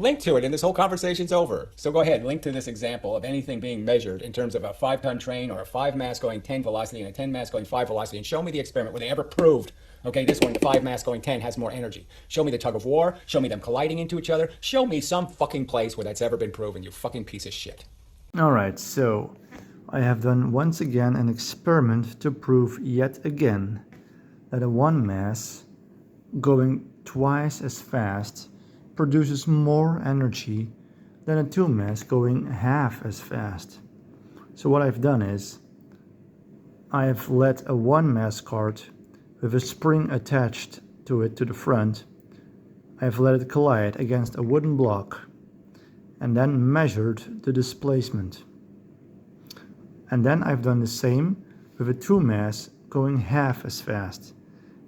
Link to it, and this whole conversation's over. So go ahead, link to this example of anything being measured in terms of a 5-ton train or a 5 mass going 10 velocity and a 10 mass going 5 velocity, and show me the experiment where they ever proved, okay, this one, the 5 mass going 10 has more energy. Show me the tug of war. Show me them colliding into each other. Show me some fucking place where that's ever been proven, you fucking piece of shit. Alright, so I have done once again an experiment to prove yet again that a 1 mass going twice as fast produces more energy than a 2 mass going half as fast. So what I've done is I have let a 1 mass cart with a spring attached to it to the front. I have let it collide against a wooden block and then measured the displacement. And then I've done the same with a 2 mass going half as fast,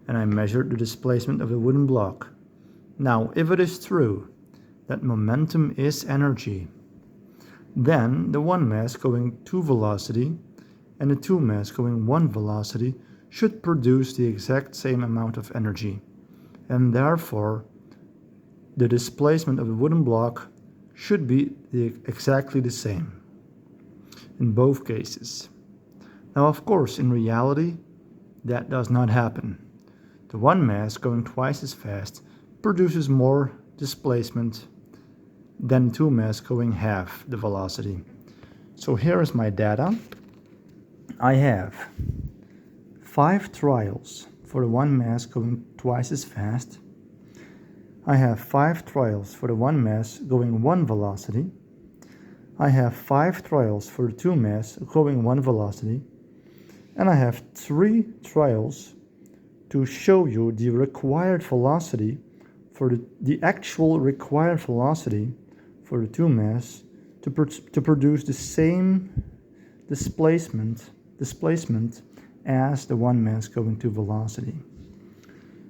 and I measured the displacement of the wooden block. Now, if it is true that momentum is energy, then the 1 mass going 2 velocity and the 2 mass going 1 velocity should produce the exact same amount of energy, and therefore the displacement of the wooden block should be exactly the same in both cases. Now, of course, in reality, that does not happen. The 1 mass going twice as fast produces more displacement than 2 mass going half the velocity. So here is my data. I have 5 trials for the 1 mass going twice as fast. I have 5 trials for the 1 mass going 1 velocity. I have 5 trials for the 2 mass going 1 velocity. And I have 3 trials to show you the required velocity for the actual required velocity for the 2 mass to produce the same displacement as the 1 mass going to velocity.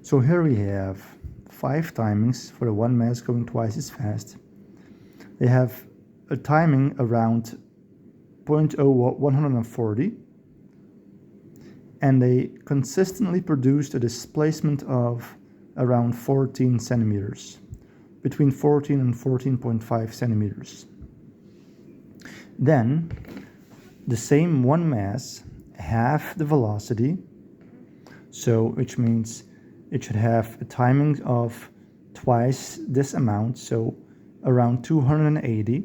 So here we have 5 timings for the 1 mass going twice as fast. They have a timing around 0.0140, and they consistently produced a displacement of around 14 centimeters, between 14 and 14.5 centimeters. Then the same 1 mass, half the velocity, so which means it should have a timing of twice this amount, so around 280,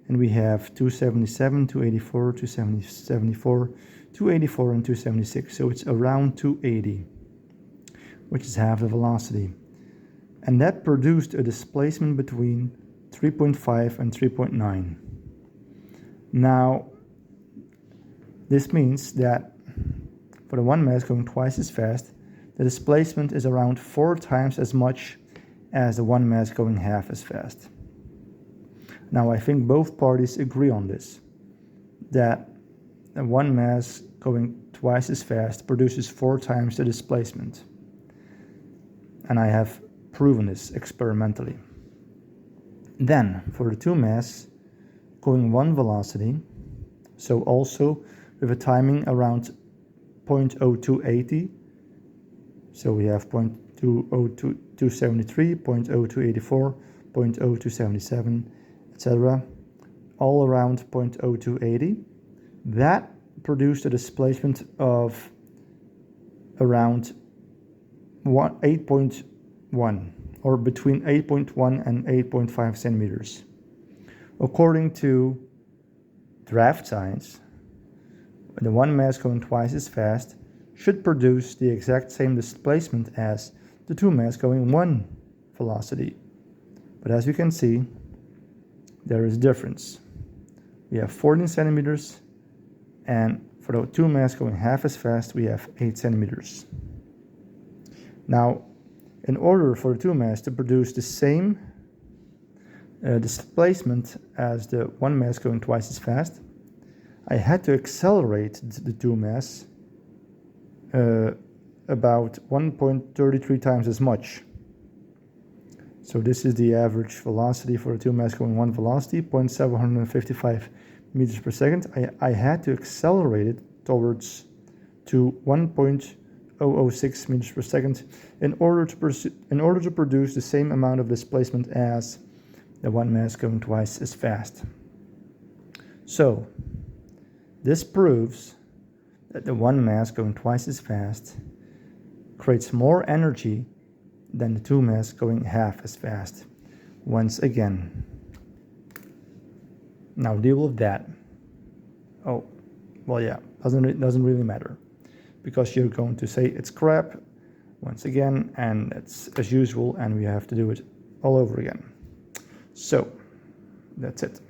and we have 277, 284, 274, 284, and 276, so it's around 280, which is half the velocity. And that produced a displacement between 3.5 and 3.9. Now, this means that for the 1 mass going twice as fast, the displacement is around 4 times as much as the 1 mass going half as fast. Now, I think both parties agree on this, that the 1 mass going twice as fast produces 4 times the displacement. And I have proven this experimentally. Then, for the 2 mass going 1 velocity, so also with a timing around 0.0280, so we have 0.20273, 0.0284, 0.0277, etc., all around 0.0280. That produced a displacement of around 8.1, or between 8.1 and 8.5 centimeters. According to draft science, the 1 mass going twice as fast should produce the exact same displacement as the 2 mass going 1 velocity. But as you can see, there is a difference. We have 14 centimeters, and for the 2 mass going half as fast, we have 8 centimeters. Now, in order for the 2 mass to produce the same displacement as the 1 mass going twice as fast, I had to accelerate the 2 mass about 1.33 times as much. So this is the average velocity for the 2 mass going 1 velocity, 0.755 meters per second. I had to accelerate it towards to 1.006 meters per second in order to produce the same amount of displacement as the one mass going twice as fast. So this proves that the one mass going twice as fast creates more energy than the two mass going half as fast. Once again. Now deal with that. Oh, well, yeah, doesn't really matter, because you're going to say it's crap once again, and it's as usual, and we have to do it all over again. So that's it.